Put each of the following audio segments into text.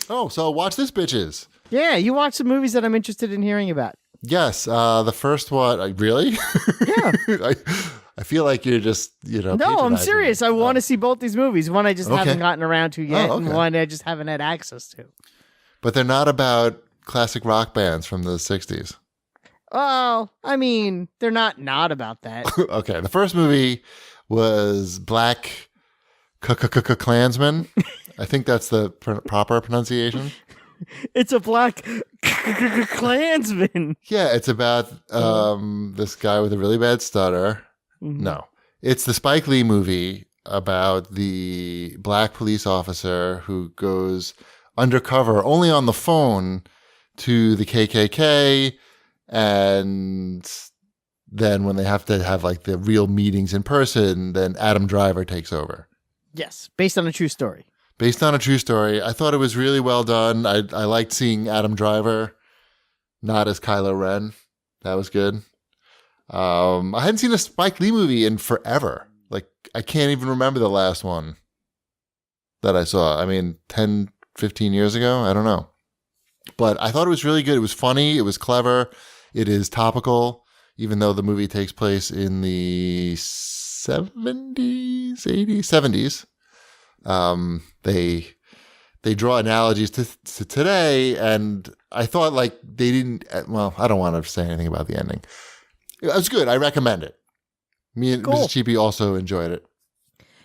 Oh, so watch this, bitches. Yeah, you watch some movies that I'm interested in hearing about. Yes, the first one. Really? Yeah. I feel like you're just, No, I'm patronizing serious. me. I want to see both these movies. One I just Okay. haven't gotten around to yet, Oh, and okay. one I just haven't had access to. But they're not about classic rock bands from the 60s. Well, I mean, they're not about that. Okay, the first movie was BlacKkKlansman. I think that's the proper pronunciation. It's a BlacKkKlansman. Yeah, it's about this guy with a really bad stutter. Mm-hmm. No, it's the Spike Lee movie about the black police officer who goes undercover only on the phone to the KKK, and then when they have to have like the real meetings in person, then Adam Driver takes over. Yes, based on a true story. Based on a true story. I thought it was really well done. I liked seeing Adam Driver not as Kylo Ren. That was good. I hadn't seen a Spike Lee movie in forever. Like, I can't even remember the last one that I saw. I mean, 10, 15 years ago? I don't know. But I thought it was really good. It was funny. It was clever. It is topical, even though the movie takes place in the 70s, 80s, 70s. They draw analogies to today, and I thought like they didn't. Well, I don't want to say anything about the ending. It was good. I recommend it. Me and Cool. Mrs. Cheapy also enjoyed it.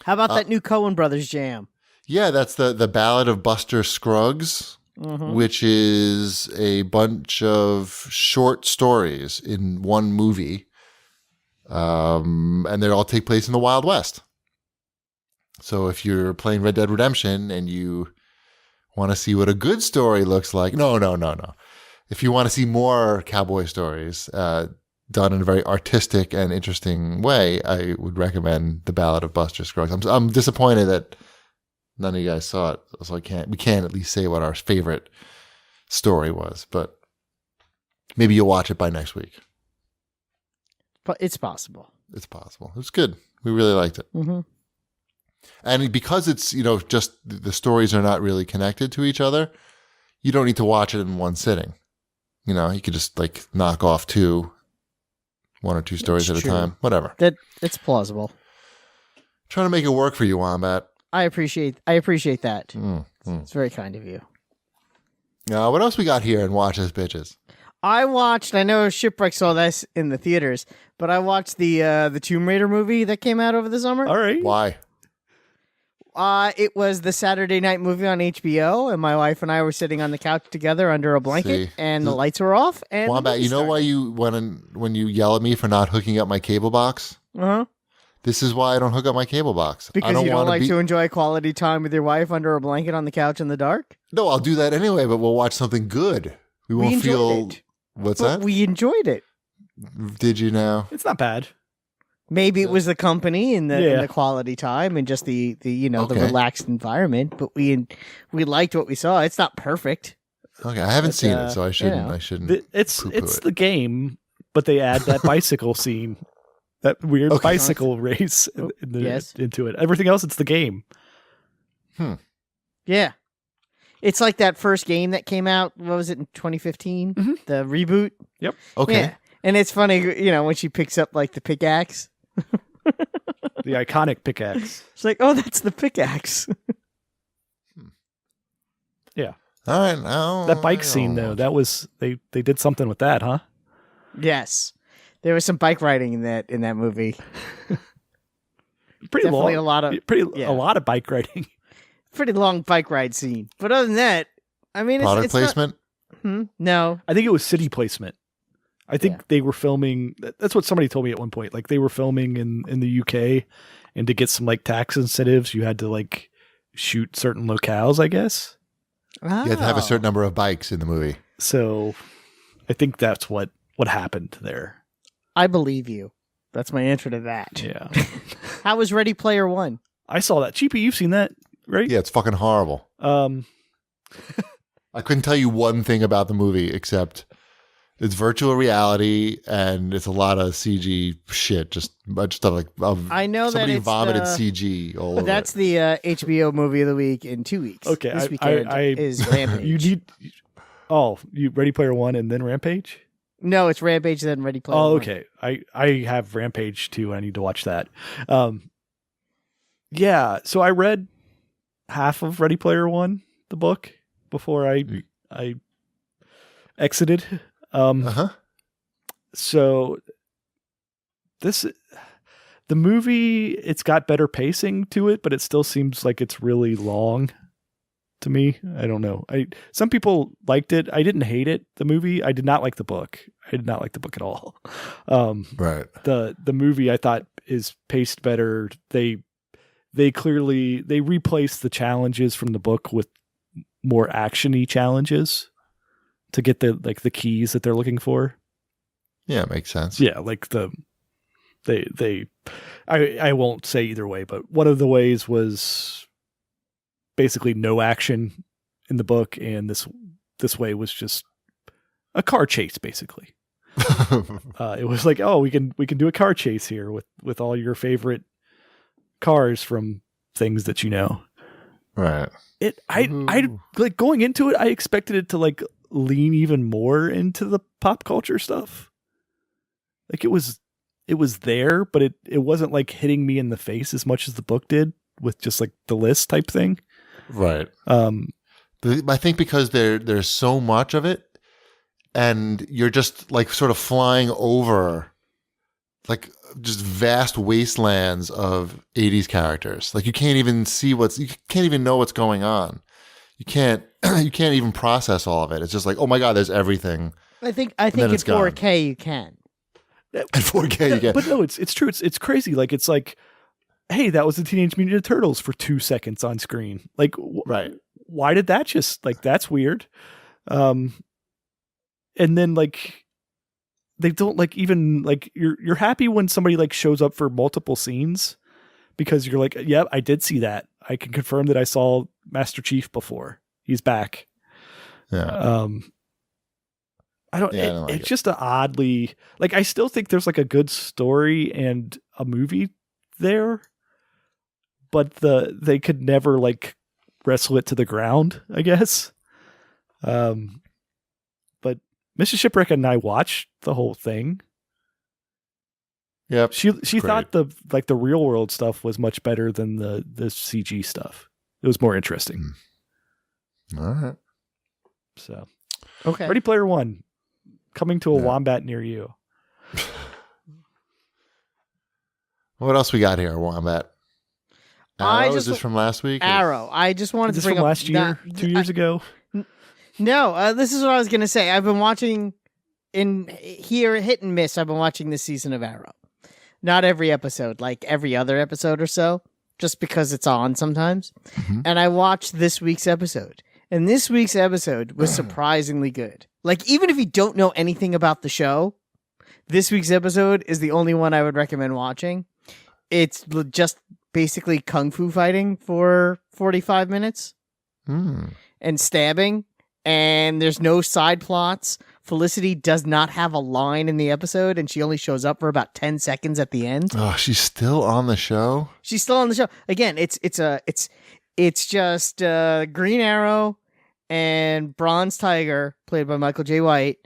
How about that new Coen Brothers jam? Yeah, that's the Ballad of Buster Scruggs, which is a bunch of short stories in one movie, and they all take place in the Wild West. So if you're playing Red Dead Redemption and you want to see what a good story looks like, no. If you want to see more cowboy stories done in a very artistic and interesting way, I would recommend The Ballad of Buster Scruggs. I'm disappointed that none of you guys saw it, so we can't at least say what our favorite story was. But maybe you'll watch it by next week. But it's possible. It's possible. It was good. We really liked it. Mm-hmm. And because it's, just the stories are not really connected to each other, you don't need to watch it in one sitting. You could just like knock off one or two stories at a time, whatever. It's plausible. Trying to make it work for you, Wombat. I appreciate that. It's very kind of you. What else we got here in Watch Us Bitches? I know Shipwreck saw this in the theaters, but I watched the Tomb Raider movie that came out over the summer. All right. Why? It was the Saturday night movie on HBO, and my wife and I were sitting on the couch together under a blanket, and the lights were off. And Wombat, you know why when you yell at me for not hooking up my cable box? Uh-huh. This is why I don't hook up my cable box. Because you don't like to enjoy quality time with your wife under a blanket on the couch in the dark? No, I'll do that anyway, but we'll watch something good. We won't feel... What's that? We enjoyed it. Did you now? It's not bad. Maybe it was the company and the quality time and just the the relaxed environment, but we liked what we saw. It's not perfect. Okay, I haven't seen it, so I shouldn't. It's the game, but they add that bicycle scene, that weird bicycle race into it. Everything else, it's the game. Yeah. It's like that first game that came out, what was it, in 2015? Mm-hmm. The reboot? Yep. Okay. Yeah. And it's funny, when she picks up like the pickaxe. The iconic pickaxe. It's like, oh, that's the pickaxe. Yeah. All right. Now That bike scene, though, that was they did something with that, huh? Yes. There was some bike riding in that movie. Pretty Definitely long. A lot of bike riding. Pretty long bike ride scene. But other than that, I mean, product placement? No. I think it was city placement. I think they were filming. That's what somebody told me at one point. Like they were filming in the UK, and to get some like tax incentives, you had to like shoot certain locales, I guess. You had to have a certain number of bikes in the movie. So I think that's what happened there. I believe you. That's my answer to that. Yeah. How was Ready Player One? I saw that. Cheapy, you've seen that, right? Yeah, it's fucking horrible. I couldn't tell you one thing about the movie except It's virtual reality, and it's a lot of CG shit. Just a bunch of stuff like I know somebody that it's vomited CG all over. That's the HBO movie of the week in 2 weeks. Okay, this weekend is Rampage. You Ready Player One and then Rampage? No, it's Rampage then Ready Player One. Oh, okay. I have Rampage too. I need to watch that. Yeah. So I read half of Ready Player One, the book, before I exited. So the movie, it's got better pacing to it, but it still seems like it's really long to me. I don't know. Some people liked it. I didn't hate it. The movie, I did not like the book. I did not like the book at all. Right. The movie I thought is paced better. They replaced the challenges from the book with more actiony challenges to get the keys that they're looking for. Yeah, it makes sense. Yeah, like I won't say either way, but one of the ways was basically no action in the book, and this way was just a car chase, basically. It was like, oh, we can do a car chase here with all your favorite cars from things that you know. Right. I like going into it, I expected it to like lean even more into the pop culture stuff. Like it was there, but it wasn't like hitting me in the face as much as the book did with just like the list type thing. Right. I think because there's so much of it, and you're just like sort of flying over like just vast wastelands of 80s characters. Like you can't even you can't even know what's going on. You can't even process all of it. It's just like, oh my God, there's everything. I think in 4K you can. At 4K you can. But no, it's true. It's crazy. Like it's like, hey, that was the Teenage Mutant Ninja Turtles for 2 seconds on screen. Like, right. Why did that just like, that's weird. And then like, they don't like even like you're happy when somebody like shows up for multiple scenes because you're like, yep, I did see that. I can confirm that I saw Master Chief before. He's back. Yeah. It's just an oddly like, I still think there's like a good story and a movie there, but they could never like wrestle it to the ground, I guess. But Mrs. Shipwreck and I watched the whole thing. Yep. She thought the real world stuff was much better than the CG stuff. It was more interesting. All right. So, okay. Ready Player One coming to a wombat near you. What else we got here, Wombat? Arrow, is this from last week? Arrow. I just wanted to bring from up last year, 2 years ago. No, this is what I was going to say. I've been watching hit and miss. I've been watching this season of Arrow. Not every episode, like every other episode or so, just because it's on sometimes. Mm-hmm. And I watched this week's episode. And this week's episode was surprisingly good. Like, even if you don't know anything about the show, this week's episode is the only one I would recommend watching. It's just basically kung fu fighting for 45 minutes and stabbing. And there's no side plots. Felicity does not have a line in the episode, and she only shows up for about 10 seconds at the end. Oh, she's still on the show? She's still on the show. Again, it's just Green Arrow and Bronze Tiger, played by Michael J. White,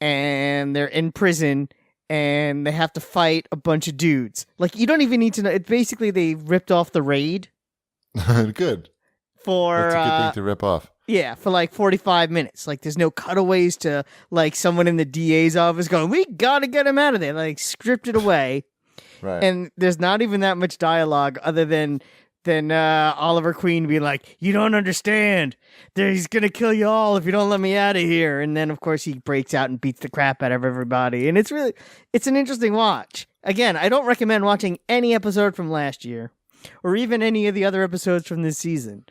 and they're in prison, and they have to fight a bunch of dudes. Like, you don't even need to know. It's basically they ripped off The Raid. Good. That's a good thing to rip off. Yeah, for like 45 minutes. Like, there's no cutaways to, like, someone in the DA's office going, we gotta get him out of there. Like, scripted away. Right. And there's not even that much dialogue other than Oliver Queen being like, you don't understand. He's gonna kill you all if you don't let me out of here. And then, of course, he breaks out and beats the crap out of everybody. And it's an interesting watch. Again, I don't recommend watching any episode from last year or even any of the other episodes from this season.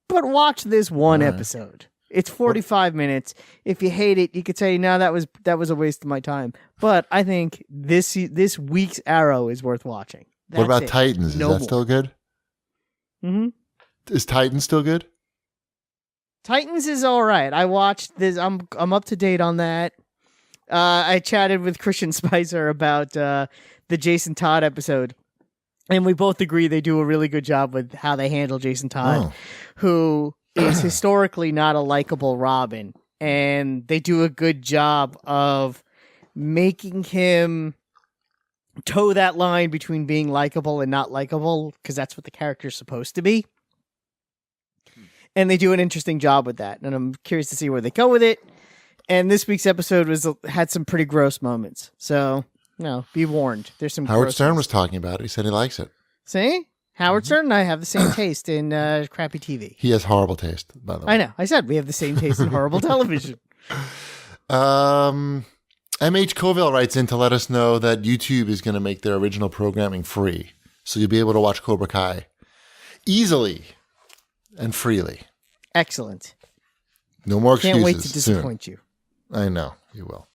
But watch this one episode. It's 45 minutes. If you hate it, you could say, no, that was a waste of my time. But I think this week's Arrow is worth watching. What about Titans? Is that still good? Mm-hmm. Is Titans still good? Titans is all right. I watched this. I'm up to date on that. I chatted with Christian Spicer about the Jason Todd episode, and we both agree they do a really good job with how they handle Jason Todd, who is historically not a likable Robin, and they do a good job of making him toe that line between being likable and not likable, because that's what the character's supposed to be. And they do an interesting job with that, and I'm curious to see where they go with it. And this week's episode had some pretty gross moments, so be warned. There's some. Howard Stern was talking about it. He said he likes it. See, Howard Stern and I have the same taste in crappy TV. He has horrible taste, by the way. I know. I said we have the same taste in horrible television. MH Coville writes in to let us know that YouTube is going to make their original programming free. So you'll be able to watch Cobra Kai easily and freely. Excellent. No more excuses. Can't wait to disappoint you. I know. You will.